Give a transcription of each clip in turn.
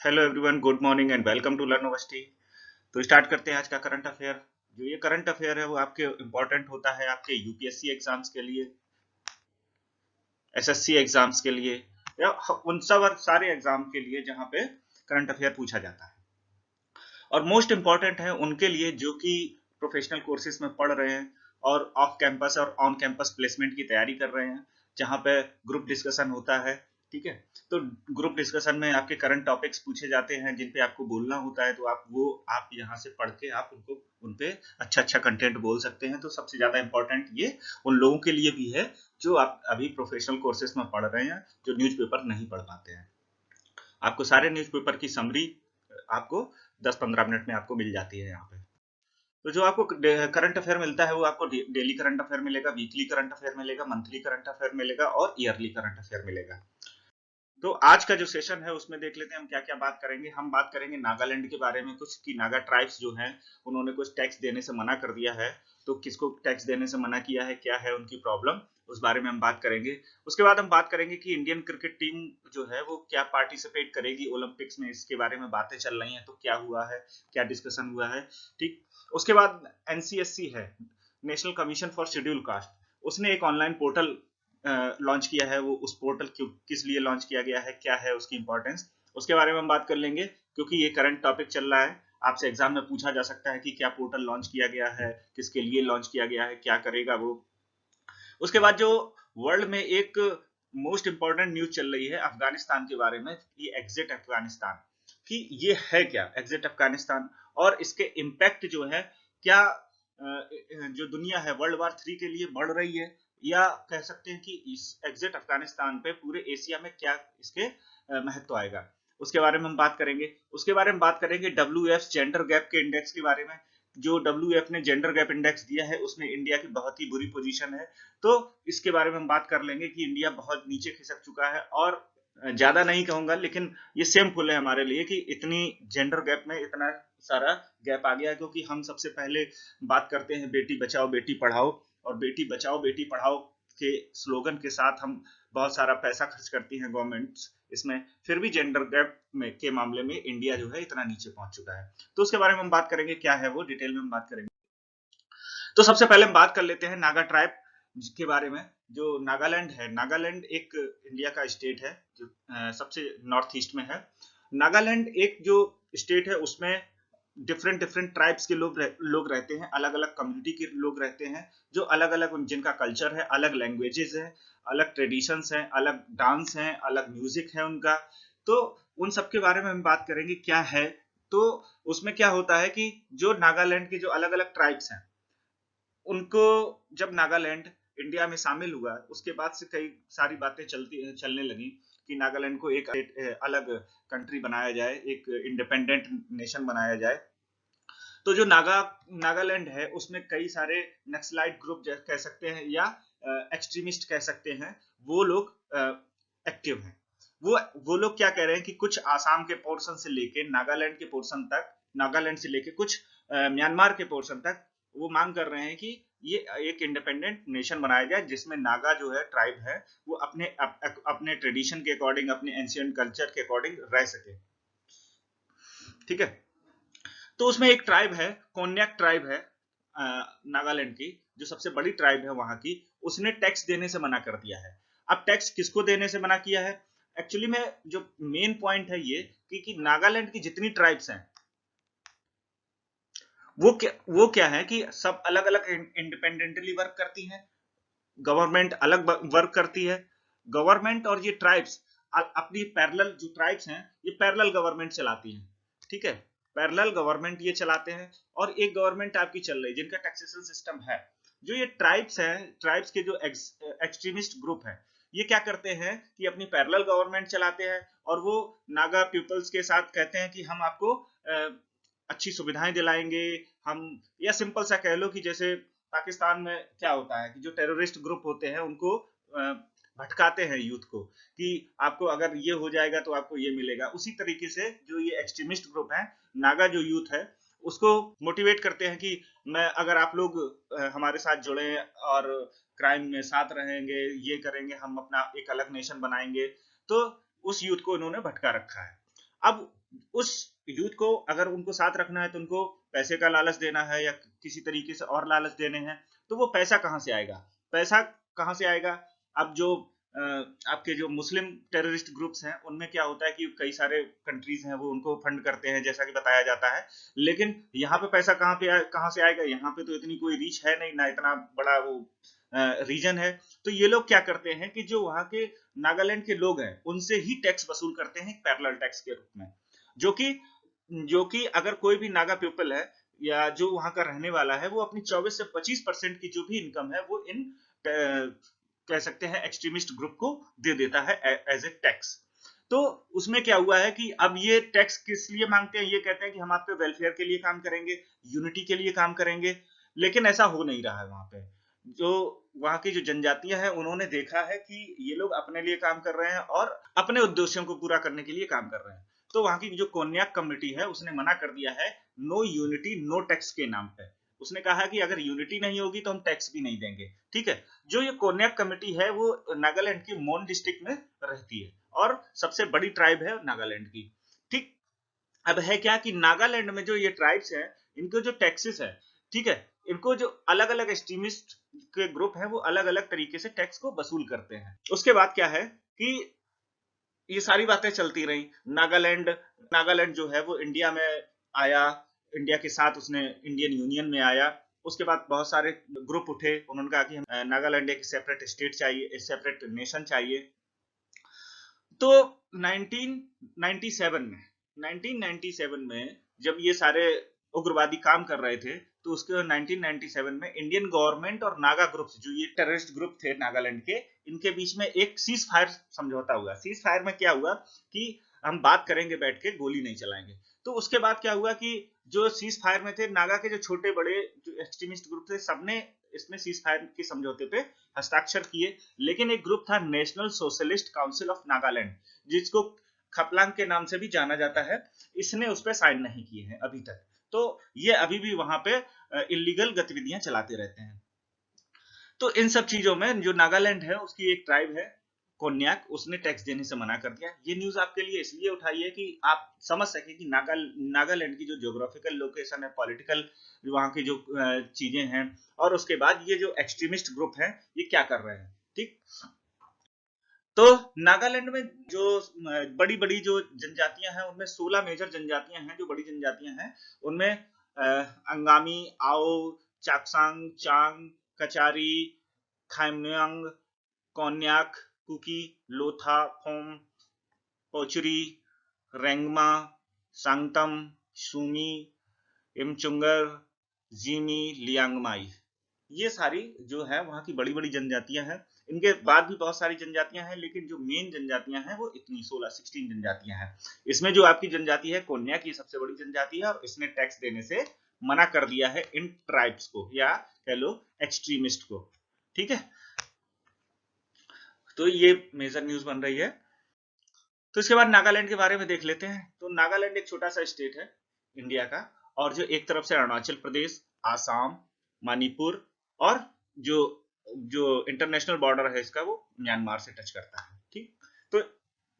Hello everyone, good morning and welcome to Learnoversity. तो start करते हैं आज का करंट अफेयर। जो ये करंट अफेयर है वो आपके इम्पोर्टेंट होता है आपके यूपीएससी एग्जाम्स के लिए, एसएससी एग्जाम्स के लिए, या उन सब सारे एग्जाम के लिए जहां पे करंट अफेयर पूछा जाता है। और मोस्ट इम्पॉर्टेंट है उनके लिए जो कि प्रोफेशनल कोर्सेज में पढ़ रहे हैं और ऑफ कैंपस और ऑन कैंपस प्लेसमेंट की तैयारी कर रहे हैं, जहां पे ग्रुप डिस्कशन होता है। ठीक है, तो ग्रुप डिस्कशन में आपके करंट टॉपिक्स पूछे जाते हैं जिन पे आपको बोलना होता है, तो आप यहाँ से पढ़ के आप उनको उन पे अच्छा अच्छा कंटेंट बोल सकते हैं। तो सबसे ज्यादा इंपॉर्टेंट ये उन लोगों के लिए भी है जो आप अभी प्रोफेशनल कोर्सेज में पढ़ रहे हैं, जो न्यूज़पेपर नहीं पढ़ पाते हैं। आपको सारे न्यूज़पेपर की समरी आपको 10-15 मिनट में आपको मिल जाती है यहाँ पे। तो जो आपको करंट अफेयर मिलता है वो आपको डेली करंट अफेयर मिलेगा, वीकली करंट अफेयर मिलेगा, मंथली करंट अफेयर मिलेगा और ईयरली करंट अफेयर मिलेगा। तो आज का जो सेशन है उसमें देख लेते हैं हम क्या क्या बात करेंगे। हम बात करेंगे नागालैंड के बारे में कुछ, कि नागा ट्राइब्स जो हैं उन्होंने कुछ टैक्स देने से मना कर दिया है। तो किसको टैक्स देने से मना किया है, क्या है उनकी प्रॉब्लम, उस बारे में हम बात करेंगे। उसके बाद हम बात करेंगे कि इंडियन क्रिकेट टीम जो है वो क्या पार्टिसिपेट करेगी ओलंपिक्स में, इसके बारे में बातें चल रही हैं। तो क्या हुआ है, क्या डिस्कशन हुआ है। ठीक, उसके बाद एनसीएससी है, national commission for schedule caste, उसने एक ऑनलाइन पोर्टल लॉन्च किया है। वो उस पोर्टल किस लिए लॉन्च किया गया है, क्या है उसकी इंपॉर्टेंस, उसके बारे में हम बात कर लेंगे, क्योंकि ये करंट टॉपिक चल रहा है। आपसे एग्जाम में पूछा जा सकता है कि क्या पोर्टल लॉन्च किया गया है, किसके लिए लॉन्च किया गया है, क्या करेगा वो। उसके बाद जो वर्ल्ड में एक मोस्ट इंपॉर्टेंट न्यूज चल रही है अफगानिस्तान के बारे में, ये एग्जिट अफगानिस्तान, कि ये है क्या एग्जिट अफगानिस्तान, और इसके इम्पैक्ट जो है क्या जो दुनिया है वर्ल्ड वार 3 के लिए बढ़ रही है, या कह सकते हैं कि इस एग्जिट अफगानिस्तान पे पूरे एशिया में क्या इसके महत्व आएगा, उसके बारे में हम बात करेंगे। उसके बारे में बात करेंगे WF जेंडर गैप के इंडेक्स के बारे में। जो WF ने जेंडर गैप इंडेक्स दिया है उसमें इंडिया की बहुत ही बुरी पोजीशन है। तो इसके बारे में हम बात कर लेंगे कि इंडिया बहुत नीचे खिसक चुका है, और ज्यादा नहीं कहूंगा लेकिन ये सेमफुल है हमारे लिए कि इतनी जेंडर गैप में इतना सारा गैप आ गया है। क्योंकि हम सबसे पहले बात करते हैं बेटी बचाओ बेटी पढ़ाओ, और बेटी बचाओ बेटी पढ़ाओ के स्लोगन के साथ हम बहुत सारा पैसा खर्च करती हैं गवर्नमेंट इसमें, फिर भी जेंडर गैप में के मामले में इंडिया जो है इतना नीचे पहुंच चुका है। तो उसके बारे में हम बात करेंगे, क्या है वो डिटेल में हम बात करेंगे। तो सबसे पहले हम बात कर लेते हैं नागा ट्राइब के बारे में। जो नागालैंड है, नागालैंड एक इंडिया का स्टेट है जो सबसे नॉर्थ ईस्ट में है। नागालैंड एक जो स्टेट है उसमें डिफरेंट डिफरेंट ट्राइब्स के लोग रहते हैं, अलग अलग कम्युनिटी के लोग रहते हैं, जो अलग अलग जिनका कल्चर है, अलग लैंग्वेजेस है, अलग ट्रेडिशंस हैं, अलग डांस हैं, अलग म्यूजिक है उनका। तो उन सब के बारे में हम बात करेंगे क्या है। तो उसमें क्या होता है कि जो नागालैंड के जो अलग अलग ट्राइब्स हैं उनको, जब नागालैंड इंडिया में शामिल हुआ उसके बाद से कई सारी बातें चलने लगी कि नागालैंड को एक अलग कंट्री बनाया जाए, एक इंडिपेंडेंट नेशन बनाया जाए। तो जो नागालैंड है उसमें कई सारे नक्सलाइट ग्रुप कह सकते हैं, या एक्सट्रीमिस्ट कह सकते हैं, वो लोग एक्टिव हैं। वो लोग क्या कह रहे हैं कि कुछ आसाम के पोर्शन से लेके नागालैंड के पोर्शन तक, नागालैंड से लेके कुछ म्यांमार के पोर्शन तक, वो मांग कर रहे हैं कि ये एक इंडिपेंडेंट नेशन बनाया जाए जिसमें नागा जो है ट्राइब है वो अपने ट्रेडिशन के अकॉर्डिंग, अपने एंशिएंट कल्चर के अकॉर्डिंग रह सके। ठीक है, तो उसमें एक ट्राइब है, कोन्याक ट्राइब है नागालैंड की, जो सबसे बड़ी ट्राइब है वहां की, उसने टैक्स देने से मना कर दिया है। अब टैक्स किसको देने से मना किया है, एक्चुअली में जो मेन पॉइंट है ये कि नागालैंड की जितनी ट्राइब्स हैं वो क्या है कि सब अलग अलग इंडिपेंडेंटली वर्क करती हैं, गवर्नमेंट अलग वर्क करती है। गवर्नमेंट और ये ट्राइब्स अपनी पैरेलल, जो ट्राइब्स हैं ये पैरेलल गवर्नमेंट चलाती हैं। ठीक है, पैरेलल गवर्नमेंट ये चलाते हैं, और एक गवर्नमेंट आपकी चल रही है जिनका टैक्सेशन सिस्टम है। जो ये ट्राइब्स हैं, ट्राइब्स के जो एक्सट्रीमिस्ट ग्रुप है, ये क्या करते हैं कि अपनी पैरेलल गवर्नमेंट चलाते हैं, और वो नागा पीपल्स के साथ कहते हैं कि हम आपको अच्छी सुविधाएं दिलाएंगे। हम, या सिंपल सा कह लो कि जैसे पाकिस्तान में क्या होता है कि जो टेररिस्ट ग्रुप होते हैं उनको भटकाते हैं यूथ को, कि आपको अगर ये हो जाएगा तो आपको ये मिलेगा। उसी तरीके से जो ये एक्सट्रीमिस्ट ग्रुप है, नागा जो यूथ है उसको मोटिवेट करते हैं कि मैं, अगर आप लोग हमारे साथ जुड़े और क्राइम में साथ रहेंगे, ये करेंगे, हम अपना एक अलग नेशन बनाएंगे। तो उस यूथ को इन्होंने भटका रखा है। अब उस यूथ को अगर उनको साथ रखना है तो उनको पैसे का लालच देना है या किसी तरीके से और लालच देने हैं, तो वो पैसा कहाँ से आएगा? पैसा कहाँ से आएगा? अब जो आपके जो मुस्लिम टेररिस्ट ग्रुप्स हैं उनमें क्या होता है कि कई सारे कंट्रीज हैं वो उनको फंड करते हैं जैसा कि बताया जाता है, लेकिन यहाँ पे पैसा कहाँ से आएगा? यहाँ पे तो इतनी कोई रीच है नहीं, ना इतना बड़ा वो रीजन है। तो ये लोग क्या करते हैं कि जो वहां के नागालैंड के लोग हैं उनसे ही टैक्स वसूल करते हैं पैरेलल टैक्स के रूप में, जो कि अगर कोई भी नागा पीपल है या जो वहां का रहने वाला है वो अपनी 24 से 25% की जो भी इनकम है वो इन कह सकते हैं एक्सट्रीमिस्ट ग्रुप को दे देता है एज ए टैक्स। तो उसमें क्या हुआ है कि अब ये टैक्स किस लिए मांगते हैं? ये कहते हैं कि हम आपके वेलफेयर के लिए काम करेंगे, यूनिटी के लिए काम करेंगे, लेकिन ऐसा हो नहीं रहा है। वहां पे जो वहां की जो जनजातियां हैं उन्होंने देखा है कि ये लोग अपने लिए काम कर रहे हैं और अपने उद्देश्यों को पूरा करने के लिए काम कर रहे हैं। तो वहां की जो कोन्याक कमेटी है उसने मना कर दिया है नो यूनिटी नो टैक्स के नाम पे। उसने कहा कि अगर यूनिटी नहीं होगी तो हम टैक्स भी नहीं देंगे। ठीक है, जो ये कोन्याक कमेटी है वो नागालैंड की मोन डिस्ट्रिक्ट में रहती है और सबसे बड़ी ट्राइब है नागालैंड की। ठीक, अब है क्या कि नागालैंड में जो ये ट्राइब्स हैं इनको जो टैक्सेस है, ठीक है, इनको जो अलग अलग एक्सट्रीमिस्ट के ग्रुप है वो अलग अलग तरीके से टैक्स को वसूल करते हैं। उसके बाद क्या है कि ये सारी बातें चलती रही। नागालैंड नागालैंड जो है वो इंडिया में आया, इंडिया के साथ उसने इंडियन यूनियन में आया। उसके बाद बहुत सारे ग्रुप उठे, उन्होंने कहा कि हम नागालैंड एक सेपरेट स्टेट चाहिए, एक सेपरेट नेशन चाहिए। तो 1997 में जब ये सारे उग्रवादी काम कर रहे थे तो उसके 1997 में इंडियन गवर्नमेंट और नागा ग्रुप्स जो ये टेररिस्ट ग्रुप थे नागालैंड के, इनके बीच में एक सीज फायर समझौता हुआ। सीज फायर में क्या हुआ कि हम बात करेंगे बैठ के, गोली नहीं चलाएंगे। तो उसके बाद क्या हुआ कि जो सीज फायर में थे नागा के जो छोटे बड़े जो एक्सट्रीमिस्ट ग्रुप थे सबने इसमें सीज फायर के समझौते पे हस्ताक्षर किए, लेकिन एक ग्रुप था national socialist council of Nagaland जिसको खपलांग के नाम से भी जाना जाता है, इसने उस पर साइन नहीं किए हैं अभी तक। तो ये अभी भी वहां पे इलीगल गतिविधियां चलाते रहते हैं। तो इन सब चीजों में जो नागालैंड है उसकी एक ट्राइब है कोन्याक, उसने टैक्स देने से मना कर दिया। ये न्यूज आपके लिए इसलिए उठाई है कि आप समझ सके कि नागालैंड की जो ज्योग्राफिकल लोकेशन है, पॉलिटिकल वहां की जो चीजें हैं, और उसके बाद ये जो एक्सट्रीमिस्ट ग्रुप है ये क्या कर रहे हैं। ठीक, तो नागालैंड में जो बड़ी बड़ी जो जनजातियां हैं उनमें 16 मेजर जनजातियां हैं जो बड़ी जनजातियां हैं। उनमें अंगामी, आओ, चाकसांग, चांग, कचारी, खाइमयांग, कोन्याक, कुकी, लोथा, फोम, पोचुरी, रेंगमा, सांगतम, सुमी, इमचुंगर, जीमी, लियांगमाई, ये सारी जो है वहां की बड़ी बड़ी जनजातियां हैं। इनके बाद भी बहुत सारी जनजातियां हैं, लेकिन जो मेन जनजातियां हैं वो इतनी 16 जनजातियां हैं। इसमें जो आपकी जनजाति है कोन्याक, ये सबसे बड़ी जनजाति है और इसने टैक्स देने से मना कर दिया है इन ट्राइब्स को या कह लो एक्सट्रीमिस्ट को। ठीक है, तो ये मेजर न्यूज बन रही है। तो इसके बाद नागालैंड के बारे में देख लेते हैं। तो नागालैंड एक छोटा सा स्टेट है इंडिया का, और जो एक तरफ से अरुणाचल प्रदेश, आसाम, मणिपुर और जो जो इंटरनेशनल बॉर्डर है इसका वो म्यांमार से टच करता है। ठीक, तो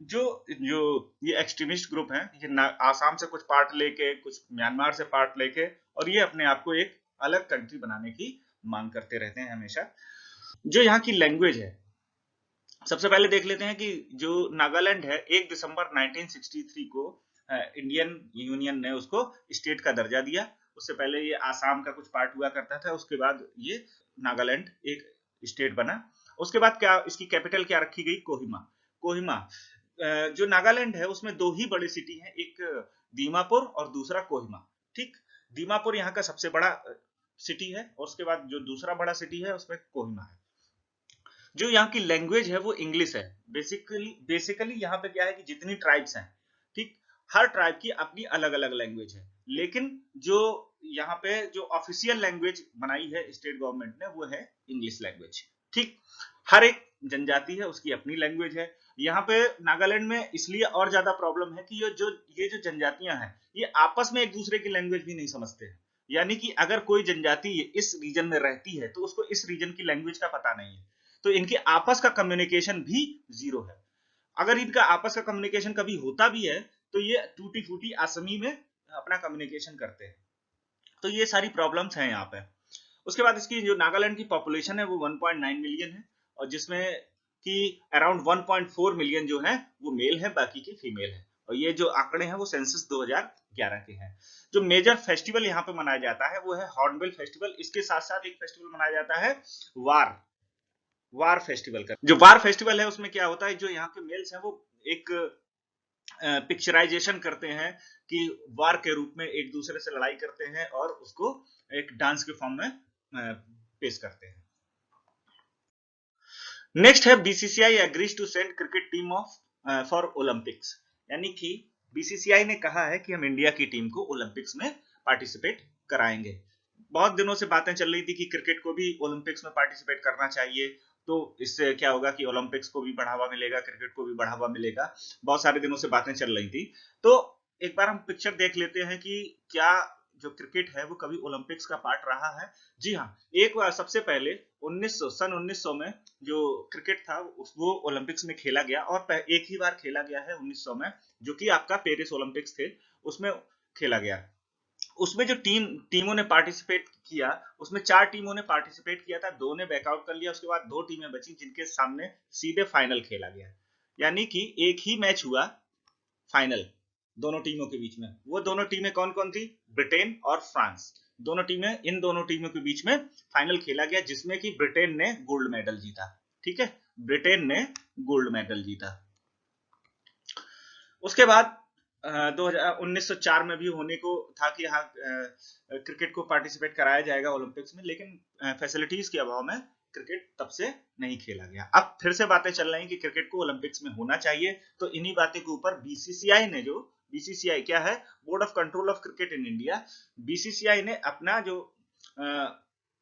जो जो ये एक्सट्रीमिस्ट ग्रुप हैं ये आसाम से कुछ पार्ट लेके, कुछ म्यांमार से पार्ट लेके, और ये अपने आप को एक अलग कंट्री बनाने की मांग करते रहते हैं हमेशा। जो यहाँ की लैंग्वेज है, सबसे पहले देख लेते हैं कि जो नागालैंड है 1 दिसंबर 1963 को इंडियन यूनियन ने उसको स्टेट का दर्जा दिया। उससे पहले ये आसाम का कुछ पार्ट हुआ करता था, उसके बाद ये नागालैंड एक स्टेट बना। उसके बाद क्या इसकी कैपिटल क्या रखी गई? कोहिमा। कोहिमा जो नागालैंड है उसमें दो ही बड़ी सिटी हैं, एक दीमापुर और दूसरा कोहिमा। ठीक, दीमापुर यहाँ का सबसे बड़ा सिटी है और उसके बाद जो दूसरा बड़ा सिटी है उसमें कोहिमा है। जो यहाँ की लैंग्वेज है वो इंग्लिश है। बेसिकली यहाँ पे क्या है कि जितनी ट्राइब्स हैं, ठीक, हर ट्राइब की अपनी अलग अलग लैंग्वेज है, लेकिन जो यहाँ पे जो ऑफिशियल लैंग्वेज बनाई है स्टेट गवर्नमेंट ने वो है इंग्लिश लैंग्वेज। ठीक, हर एक जनजाति है उसकी अपनी लैंग्वेज है। यहाँ पे नागालैंड में इसलिए और ज्यादा प्रॉब्लम है कि ये जो जनजातियां हैं ये आपस में एक दूसरे की लैंग्वेज भी नहीं समझते हैं। यानी कि अगर कोई जनजाति इस रीजन में रहती है तो उसको इस रीजन की लैंग्वेज का पता नहीं है, तो इनके आपस का कम्युनिकेशन भी जीरो है। अगर इनका आपस का कम्युनिकेशन कभी होता भी है तो ये टूटी फूटी असमी में अपना कम्युनिकेशन करते हैं। तो ये सारी प्रॉब्लम्स हैं यहाँ पे। उसके बाद इसकी जो नागालैंड की पॉपुलेशन है वो 1.9 मिलियन है, और जिसमें कि अराउंड 1.4 मिलियन जो है वो मेल है, बाकी की फीमेल है। और ये जो आंकड़े हैं वो सेंसस 2011 के हैं। जो मेजर फेस्टिवल यहाँ पे मनाया जाता है वो है हॉर्नबिल फेस्टिवल। इसके साथ साथ एक फेस्टिवल मनाया जाता है वार फेस्टिवल का। जो वार फेस्टिवल है उसमें क्या होता है, जो यहाँ के मेल्स हैं वो एक पिक्चराइजेशन करते हैं कि वार के रूप में एक दूसरे से लड़ाई करते हैं और उसको एक डांस के फॉर्म में पेश करते हैं। नेक्स्ट है BCCI agrees to send cricket team off for Olympics, यानी कि बीसीसीआई ने कहा है कि हम इंडिया की टीम को ओलंपिक्स में पार्टिसिपेट कराएंगे। बहुत दिनों से बातें चल रही थी कि क्रिकेट को भी ओलंपिक्स में पार्टिसिपेट करना चाहिए, तो इससे क्या होगा कि ओलंपिक्स को भी बढ़ावा मिलेगा, क्रिकेट को भी बढ़ावा मिलेगा। बहुत सारे दिनों से बातें चल रही थी। तो एक बार हम पिक्चर देख लेते हैं कि क्या जो क्रिकेट है वो कभी ओलंपिक्स का पार्ट रहा है। जी हाँ, एक बार सबसे पहले 1900 में जो क्रिकेट था वो ओलंपिक्स में खेला गया, और एक ही बार खेला गया है 1900 में, जो कि आपका पेरिस ओलंपिक्स थे उसमें खेला गया। उसमें जो टीमों ने पार्टिसिपेट किया उसमें 4 टीमों ने पार्टिसिपेट किया था, 2 ने बैकआउट कर लिया। उसके बाद 2 टीमें बची जिनके सामने सीधे फाइनल खेला गया, यानी कि एक ही मैच हुआ फाइनल दोनों टीमों के बीच में। वो दोनों टीमें कौन कौन थी? ब्रिटेन और फ्रांस। इन दोनों टीमों के बीच में फाइनल खेला गया, जिसमें कि ब्रिटेन ने गोल्ड मेडल जीता। ठीक है, ब्रिटेन ने गोल्ड मेडल जीता। उसके बाद 1904 में भी होने को था कि हाँ क्रिकेट को पार्टिसिपेट कराया जाएगा ओलंपिक्स में, लेकिन फैसिलिटीज के अभाव में क्रिकेट तब से नहीं खेला गया। अब फिर से बातें चल रही कि क्रिकेट को ओलंपिक्स में होना चाहिए, तो इन्हीं बातें के ऊपर बीसीसीआई क्या है, board of control of cricket in India, BCCI ने अपना जो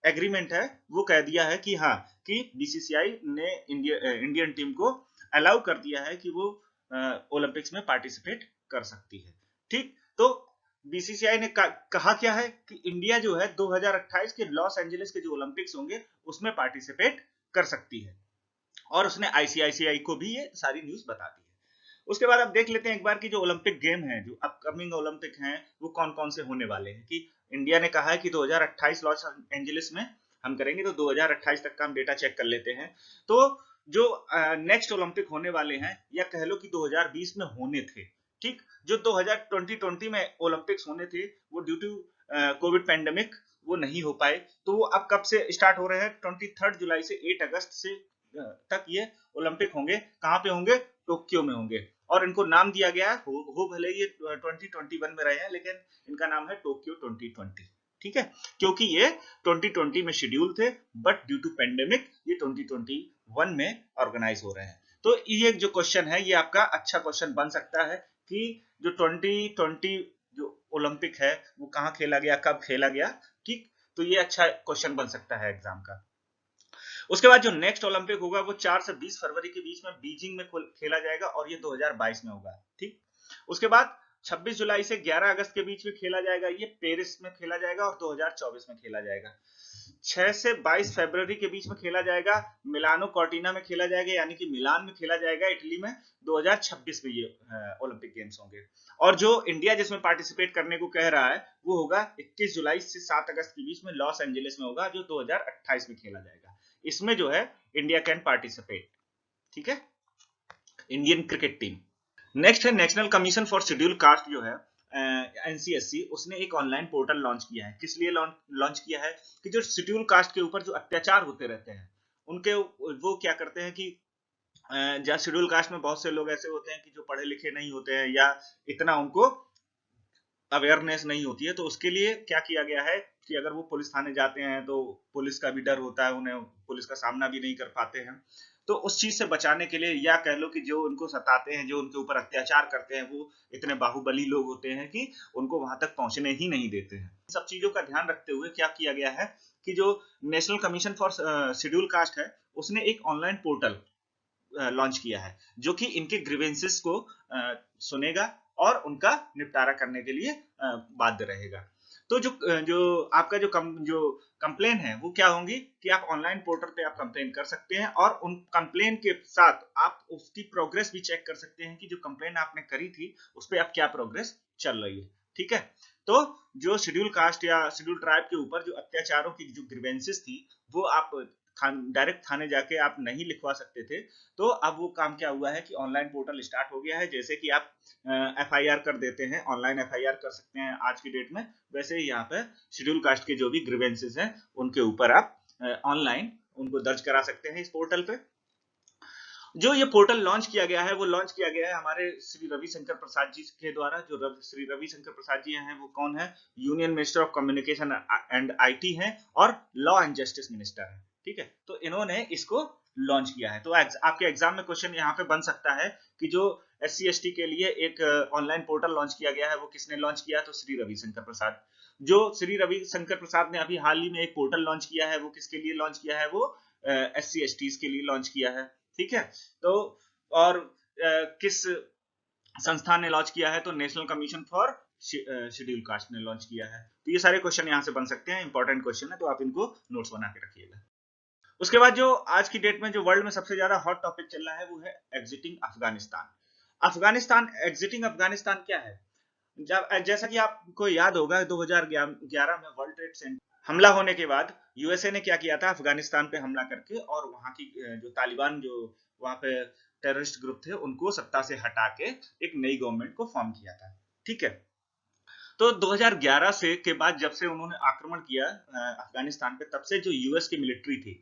एग्रीमेंट है वो कह दिया है कि हाँ, कि बीसीसीआई ने इंडियन टीम को अलाउ कर दिया है कि वो ओलंपिक्स में पार्टिसिपेट कर सकती है। ठीक, तो बीसीसीआई ने कहा क्या है कि इंडिया जो है 2028 के लॉस एंजलिस के जो ओलंपिक्स होंगे उसमें पार्टिसिपेट कर सकती है, और उसने आईसीआईसीआई को भी ये सारी न्यूज बता दी है। उसके बाद अब देख लेते हैं एक बार कि जो ओलंपिक गेम है, जो अपकमिंग ओलंपिक हैं, वो कौन कौन से होने वाले हैं। कि इंडिया ने कहा है कि 2028 लॉस एंजलिस में हम करेंगे, तो 2028 तक का हम डेटा चेक कर लेते हैं। तो जो नेक्स्ट ओलंपिक होने वाले हैं, या कह लो कि 2020 में होने थे, ठीक, जो 2020 में ओलंपिक्स होने थे वो ड्यू टू कोविड पैंडेमिक वो नहीं हो पाए। तो वो अब कब से स्टार्ट हो रहे हैं? 23 जुलाई से 8 अगस्त से तक ये ओलंपिक होंगे। कहाँ पे होंगे? टोक्यो में होंगे। और इनको नाम दिया गया है, हो भले ये 2021 में रहे हैं, लेकिन इनका नाम है टोक्यो 2020। ठीक है, क्योंकि ये 2020 में शेड्यूल थे, बट ड्यू टू पेंडेमिक ये 2021 में ऑर्गेनाइज हो रहे हैं। तो ये जो क्वेश्चन है ये आपका अच्छा क्वेश्चन बन सकता है कि जो 2020 जो ओलंपिक है वो कहाँ खेला गया, कब खेला गया। ठीक, तो ये अच्छा क्वेश्चन बन सकता है एग्जाम का। उसके बाद जो नेक्स्ट ओलंपिक होगा वो 4 से 20 फरवरी के बीच में बीजिंग में खेला जाएगा, और ये 2022 में होगा। ठीक, उसके बाद 26 जुलाई से 11 अगस्त के बीच में खेला जाएगा, ये पेरिस में खेला जाएगा, और 2024 में खेला जाएगा। 6 से 22 फरवरी के बीच में खेला जाएगा, मिलानो कॉर्टिना में खेला जाएगा, यानी कि मिलान में खेला जाएगा इटली में। 2026 में ये ओलंपिक गेम्स होंगे। और जो इंडिया जिसमें पार्टिसिपेट करने को कह रहा है वो होगा 21 जुलाई से 7 अगस्त के बीच में लॉस एंजलिस में होगा, जो 2028 में खेला जाएगा। इसमें जो है इंडिया कैन पार्टिसिपेट। ठीक है, इंडियन क्रिकेट टीम। नेक्स्ट है national commission for schedule caste, जो है एनसीएससी, उसने एक ऑनलाइन पोर्टल लॉन्च किया है। किस लिए लॉन्च किया है? कि जो शेड्यूल कास्ट के ऊपर जो अत्याचार होते रहते हैं उनके वो क्या करते हैं कि जहाँ शेड्यूल कास्ट में बहुत से लोग ऐसे होते हैं कि जो पढ़े लिखे नहीं होते हैं या इतना उनको अवेयरनेस नहीं होती है, तो उसके लिए क्या किया गया है कि अगर वो पुलिस थाने जाते हैं तो पुलिस का भी डर होता है, उन्हें पुलिस का सामना भी नहीं कर पाते हैं। तो उस चीज से बचाने के लिए, या कह लो कि जो उनको सताते हैं, जो उनके ऊपर अत्याचार करते हैं, वो इतने बाहुबली लोग होते हैं कि उनको वहां तक पहुंचने ही नहीं देते हैं। सब चीजों का ध्यान रखते हुए क्या किया गया है कि जो national commission for schedule caste है उसने एक ऑनलाइन पोर्टल लॉन्च किया है, जो कि इनके ग्रीवेंसेस को सुनेगा और उनका निपटारा करने के लिए बाध्य रहेगा। तो जो आपका जो कंप्लेन है वो क्या होंगी कि आप ऑनलाइन पोर्टल पे आप कंप्लेन कर सकते हैं, और उन कंप्लेन के साथ आप उसकी प्रोग्रेस भी चेक कर सकते हैं कि जो कंप्लेन आपने करी थी उस पर अब क्या प्रोग्रेस चल रही है। ठीक है, तो जो शेड्यूल कास्ट या शेड्यूल ट्राइब के ऊपर जो अत्याचारों की जो ग्रीवेंसेस थी वो आप डायरेक्ट थाने जाके आप नहीं लिखवा सकते थे। तो अब वो काम क्या हुआ है कि ऑनलाइन पोर्टल स्टार्ट हो गया है। जैसे कि आप एफआईआर कर देते हैं, ऑनलाइन एफआईआर कर सकते हैं आज की डेट में, वैसे ही यहाँ पे शेड्यूल कास्ट के जो भी ग्रीवेंसेस हैं उनके ऊपर आप ऑनलाइन उनको दर्ज करा सकते हैं इस पोर्टल पे। जो ये पोर्टल लॉन्च किया गया है वो लॉन्च किया गया है हमारे श्री रविशंकर प्रसाद जी के द्वारा। जो श्री रविशंकर प्रसाद जी हैं वो कौन है? Union minister of communication and IT हैं और लॉ एंड जस्टिस मिनिस्टर हैं। ठीक है, तो इन्होंने इसको लॉन्च किया है। तो आपके एग्जाम में क्वेश्चन यहाँ पे बन सकता है कि जो SC/ST के लिए एक ऑनलाइन पोर्टल लॉन्च किया गया है वो किसने लॉन्च किया? तो श्री रविशंकर प्रसाद। जो श्री रविशंकर प्रसाद ने अभी हाल ही में एक पोर्टल लॉन्च किया है वो किसके लिए लॉन्च किया है? वो SC/ST के लिए लॉन्च किया है। ठीक है, तो और किस संस्थान ने लॉन्च किया है? तो national commission for schedule caste ने लॉन्च किया है। तो ये सारे क्वेश्चन यहाँ से बन सकते हैं, इंपॉर्टेंट क्वेश्चन है, तो आप इनको नोट्स बना के रखिएगा। उसके बाद जो आज की डेट में जो वर्ल्ड में सबसे ज्यादा हॉट टॉपिक चल रहा है वो है एग्जिटिंग अफगानिस्तान। एग्जिटिंग अफगानिस्तान क्या है? जैसा कि आपको याद होगा 2011 में वर्ल्ड ट्रेड सेंटर हमला होने के बाद यूएसए ने क्या किया था? अफगानिस्तान पे हमला करके और वहां की जो तालिबान जो वहां पे टेररिस्ट ग्रुप थे उनको सत्ता से हटा के एक नई गवर्नमेंट को फॉर्म किया था। ठीक है, तो 2011 से के बाद जब से उन्होंने आक्रमण किया अफगानिस्तान पे, तब से जो यूएस की मिलिट्री थी,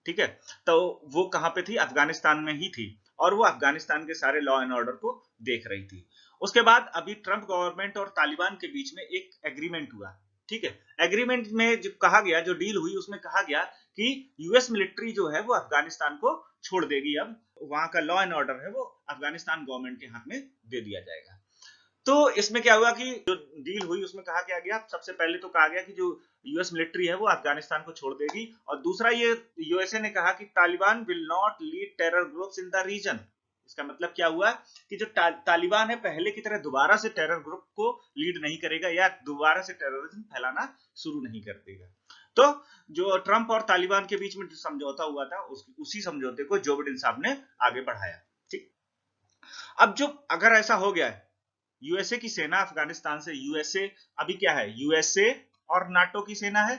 ठीक है, तो वो कहां पे थी? अफगानिस्तान में ही थी और वो अफगानिस्तान के सारे लॉ एंड ऑर्डर को देख रही थी। उसके बाद अभी ट्रंप गवर्नमेंट और तालिबान के बीच में एक एग्रीमेंट हुआ। ठीक है, एग्रीमेंट में जो कहा गया, जो डील हुई उसमें कहा गया कि यूएस मिलिट्री जो है वो अफगानिस्तान को छोड़ देगी। अब वहां का लॉ एंड ऑर्डर है वो अफगानिस्तान गवर्नमेंट के हाथ में दे दिया जाएगा। तो इसमें क्या हुआ कि जो डील हुई उसमें कहा क्या गया? सबसे पहले तो कहा गया कि जो यूएस मिलिट्री है वो अफगानिस्तान को छोड़ देगी, और दूसरा ये यूएसए ने कहा कि Taliban will not lead terror groups in the region. इसका मतलब क्या हुआ कि जो तालिबान है पहले की तरह दोबारा से टेरर ग्रुप को लीड नहीं करेगा या दोबारा से टेररिज्म फैलाना शुरू नहीं कर देगा। तो जो ट्रंप और तालिबान के बीच में जो समझौता हुआ था उसी समझौते को जो बिडेन साहब ने आगे बढ़ाया। ठीक, अब जो अगर ऐसा हो गया है, यूएसए की सेना अफगानिस्तान से, यूएसए अभी क्या है? यूएसए और नाटो की सेना है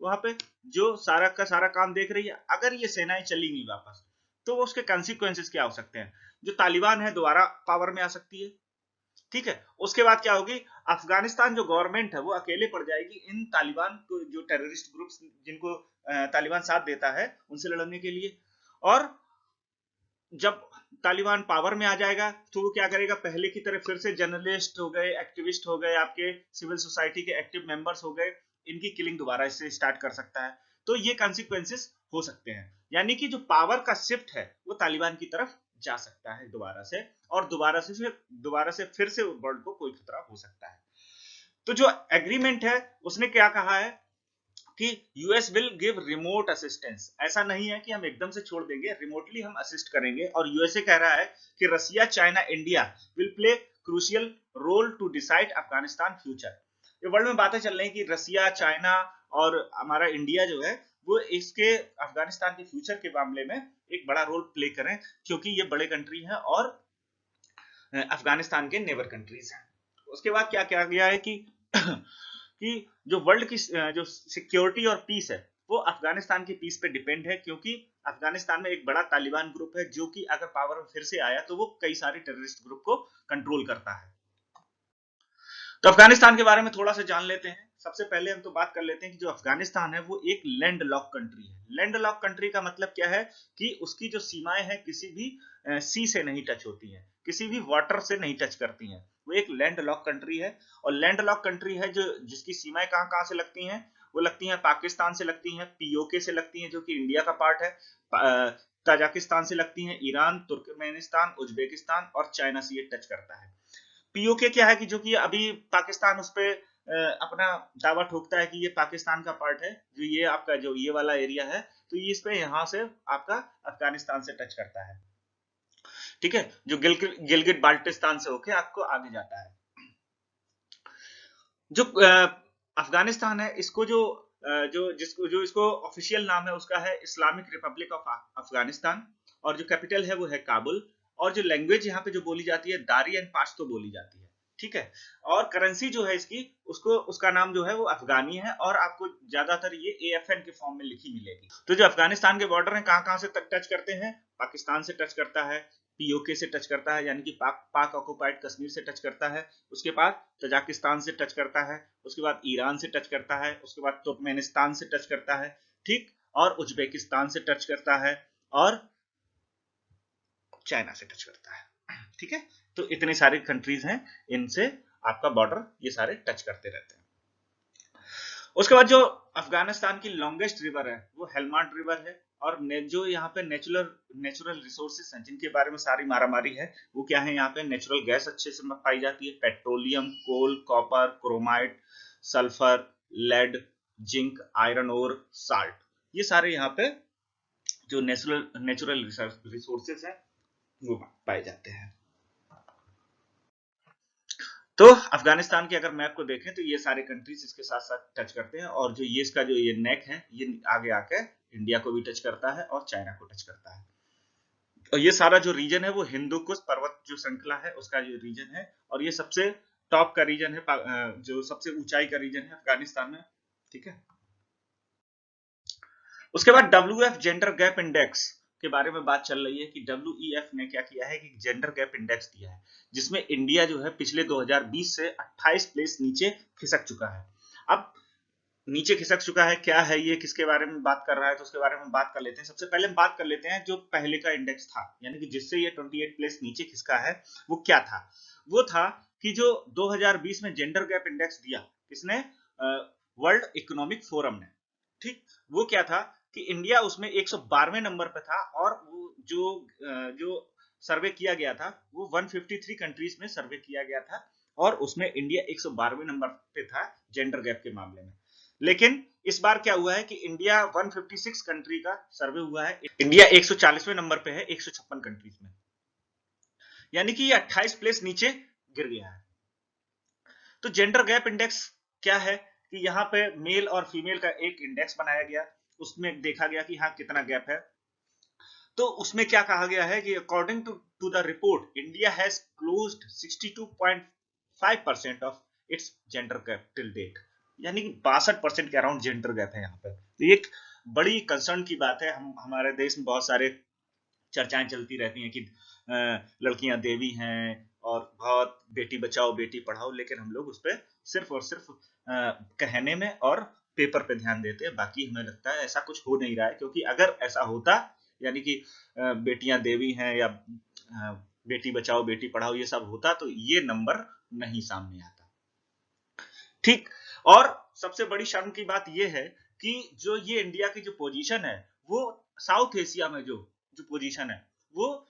वहां पे जो सारा का सारा काम देख रही है। अगर ये सेनाएं चली गई वापस तो उसके कॉन्सिक्वेंसेस क्या हो सकते हैं? जो तालिबान है दोबारा पावर में आ सकती है। ठीक है, उसके बाद क्या होगी? अफगानिस्तान जो गवर्नमेंट है वो अकेले पड़ जाएगी इन तालिबान को, जो टेररिस्ट ग्रुप्स जिनको तालिबान साथ देता है, उनसे लड़ने के लिए। और जब तालिबान पावर में आ जाएगा तो वो क्या करेगा? पहले की तरह फिर से जर्नलिस्ट हो गए, एक्टिविस्ट हो गए, आपके सिविल सोसाइटी के एक्टिव मेंबर्स हो गए, इनकी किलिंग दोबारा इससे स्टार्ट कर सकता है। तो ये कॉन्सिक्वेंसेस हो सकते हैं, यानी कि जो पावर का शिफ्ट है वो तालिबान की तरफ जा सकता है दोबारा से, और दोबारा से फिर से वर्ल्ड को कोई खतरा हो सकता है। तो जो एग्रीमेंट है उसने क्या कहा है कि US will give remote assistance. ऐसा नहीं है कि हम एकदम से छोड़ देंगे, रिमोटली हम असिस्ट करेंगे। और यूएसए कह रहा है कि Russia, China, India will play crucial role to decide Afghanistan future. ये वर्ल्ड में बातें चल रही हैं कि रसिया, चाइना और हमारा इंडिया जो है वो इसके अफगानिस्तान के फ्यूचर के मामले में एक बड़ा रोल प्ले करें, क्योंकि ये बड़े कंट्री हैं और अफगानिस्तान के नेबर कंट्रीज हैं। उसके बाद क्या किया गया है कि कि जो वर्ल्ड की जो सिक्योरिटी और पीस है वो अफगानिस्तान की पीस पे डिपेंड है, क्योंकि अफगानिस्तान में एक बड़ा तालिबान ग्रुप है जो कि अगर पावर में फिर से आया तो वो कई सारे टेररिस्ट ग्रुप को कंट्रोल करता है। तो अफगानिस्तान के बारे में थोड़ा सा जान लेते हैं। सबसे पहले हम तो बात कर लेते हैं कि जो अफगानिस्तान है वो एक लैंड लॉक कंट्री है। लैंड लॉक कंट्री का मतलब क्या है कि उसकी जो सीमाएं हैं किसी भी सी से नहीं टच होती हैं, किसी भी वाटर से नहीं टच करती हैं। वो एक लैंड लॉक कंट्री है। और लैंड लॉक कंट्री है जो जिसकी सीमाएं कहां कहां से लगती हैं? वो लगती हैं पाकिस्तान से लगती हैं, पीओके से लगती हैं जो कि इंडिया का पार्ट है, ताजिकिस्तान से लगती हैं, ईरान, तुर्कमेनिस्तान, उज्बेकिस्तान और चाइना से ये टच करता है। पीओके क्या है कि जो कि अभी पाकिस्तान उस पे अपना दावा ठोकता है कि ये पाकिस्तान का पार्ट है, जो ये आपका जो ये वाला एरिया है, तो ये इस पे यहां से आपका अफगानिस्तान से टच करता है। ठीक है, जो गिलगिट बाल्टिस्तान से होके आपको आगे जाता है। जो अफगानिस्तान है इसको जो इसको ऑफिशियल नाम है उसका है इस्लामिक रिपब्लिक ऑफ अफगानिस्तान, और जो कैपिटल है वो है काबुल। और जो लैंग्वेज यहाँ पे जो बोली जाती है दारी एंड पाश्तो बोली जाती है, ठीक है। और करेंसी जो है इसकी उसका नाम जो है वो अफगानी है, और आपको ज्यादातर ये AFN के फॉर्म में लिखी मिलेगी। तो जो अफगानिस्तान के बॉर्डर हैं कहाँ से टच करते हैं, पाकिस्तान से टच करता है, POK से टच करता है यानी कि पाक ऑक्युपाइड कश्मीर से टच करता है, उसके बाद तजाकिस्तान से टच करता है, उसके बाद ईरान से टच करता है, उसके बाद तुर्कमेनिस्तान से टच करता है, ठीक, और उज्बेकिस्तान से टच करता है, और चाइना से टच करता है, ठीक है। तो इतने सारे कंट्रीज हैं, इनसे आपका बॉर्डर ये सारे टच करते रहते हैं। उसके बाद जो अफगानिस्तान की लॉन्गेस्ट रिवर है वो हेलमांड रिवर है, और जो यहाँ पे नेचुरल रिसोर्सेस हैं जिनके बारे में सारी मारामारी है, वो क्या है, यहाँ पे नेचुरल गैस अच्छे से पाई जाती है, petroleum, coal, copper, chromite, sulphur, lead, zinc, iron ore, salt, ये सारे यहाँ पे जो नेचुरल रिसोर्सेस हैं वो पाए जाते हैं। तो अफगानिस्तान के अगर मैप को देखें तो ये सारे कंट्रीज इसके साथ साथ टच करते हैं, और जो ये इसका जो ये नेक है ये आगे आके इंडिया को भी टच करता है और चाइना को टच करता है। और ये सारा जो रीजन है वो हिंदू कुश पर्वत जो श्रृंखला है उसका जो रीजन है, और ये सबसे टॉप का रीजन है, जो सबसे ऊंचाई का रीजन है अफगानिस्तान में, ठीक है। उसके बाद WF जेंडर गैप इंडेक्स के बारे में बात चल रही है कि WEF ने क्या किया है कि जेंडर गैप इंडेक्स दिया है, जिसमें इंडिया जो है पिछले 2020 से 28 प्लेस नीचे खिसक चुका है। अब नीचे खिसक चुका है, क्या है ये, किसके बारे में बात कर रहा है, तो उसके बारे में बात कर लेते हैं। सबसे पहले हम बात कर लेते हैं जो पहले का इंडेक्स था, यानी कि जिससे ये 28 प्लेस नीचे खिसका है, वो क्या था। वो था कि जो 2020 में जेंडर गैप इंडेक्स दिया किसने, वर्ल्ड इकोनॉमिक फोरम ने, ठीक। वो क्या था कि इंडिया उसमें 112वें नंबर पे था, और वो जो सर्वे किया गया था वो 153 कंट्रीज में सर्वे किया गया था, और उसमें इंडिया 112वें नंबर पे था जेंडर गैप के मामले में। लेकिन इस बार क्या हुआ है कि इंडिया 156 कंट्री का सर्वे हुआ है, इंडिया 140वें नंबर पे है 156 कंट्रीज में, यानी कि ये 28 प्लेस नीचे गिर गया है। तो जेंडर गैप इंडेक्स क्या है कि यहाँ पे मेल और फीमेल का एक इंडेक्स बनाया गया, उसमें देखा गया कि हाँ कितना गैप है। तो उसमें क्या कहा गया है कि according to the report India has closed 62.5% of its gender gap till date, यानी कि 62% के अराउंड जेंडर गैप है यहाँ पे। तो ये एक बड़ी कंसर्न की बात है। हमारे देश में बहुत सारे चर्चाएं चलती रहती हैं कि लड़कियां देवी हैं और बहुत बेटी बचाओ बेटी पढ़ाओ, लेकिन हम लोग उस पर सिर्फ और सिर्फ कहने में और पेपर पे ध्यान देते हैं। बाकी हमें लगता है ऐसा कुछ हो नहीं रहा है, क्योंकि अगर ऐसा होता, यानी कि बेटियां देवी हैं या बेटी बचाओ बेटी पढ़ाओ ये सब होता, तो ये नंबर नहीं सामने आता, ठीक। और सबसे बड़ी शर्म की बात यह है कि जो ये इंडिया की जो पोजीशन है वो साउथ एशिया में जो पोजीशन है वो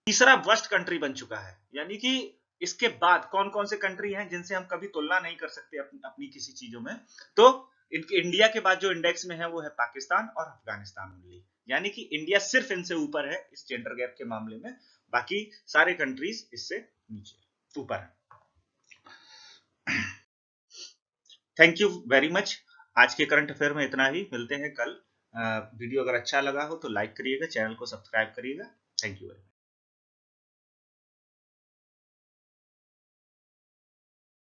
तीसरा वर्स्ट कंट्री बन चुका है, यानी कि इसके बाद कौन कौन से कंट्री हैं जिनसे हम कभी तुलना नहीं कर सकते अपनी किसी चीजों में, तो इंडिया के बाद जो इंडेक्स में है वो है पाकिस्तान और अफगानिस्तान ओनली, यानी कि इंडिया सिर्फ इनसे ऊपर है इस जेंडर गैप के मामले में, बाकी सारे कंट्रीज इससे नीचे ऊपर है। Thank you very much. आज के करंट अफेयर में इतना ही, मिलते हैं कल। वीडियो अगर अच्छा लगा हो तो लाइक करिएगा, चैनल को सब्सक्राइब करिएगा। Thank you very much.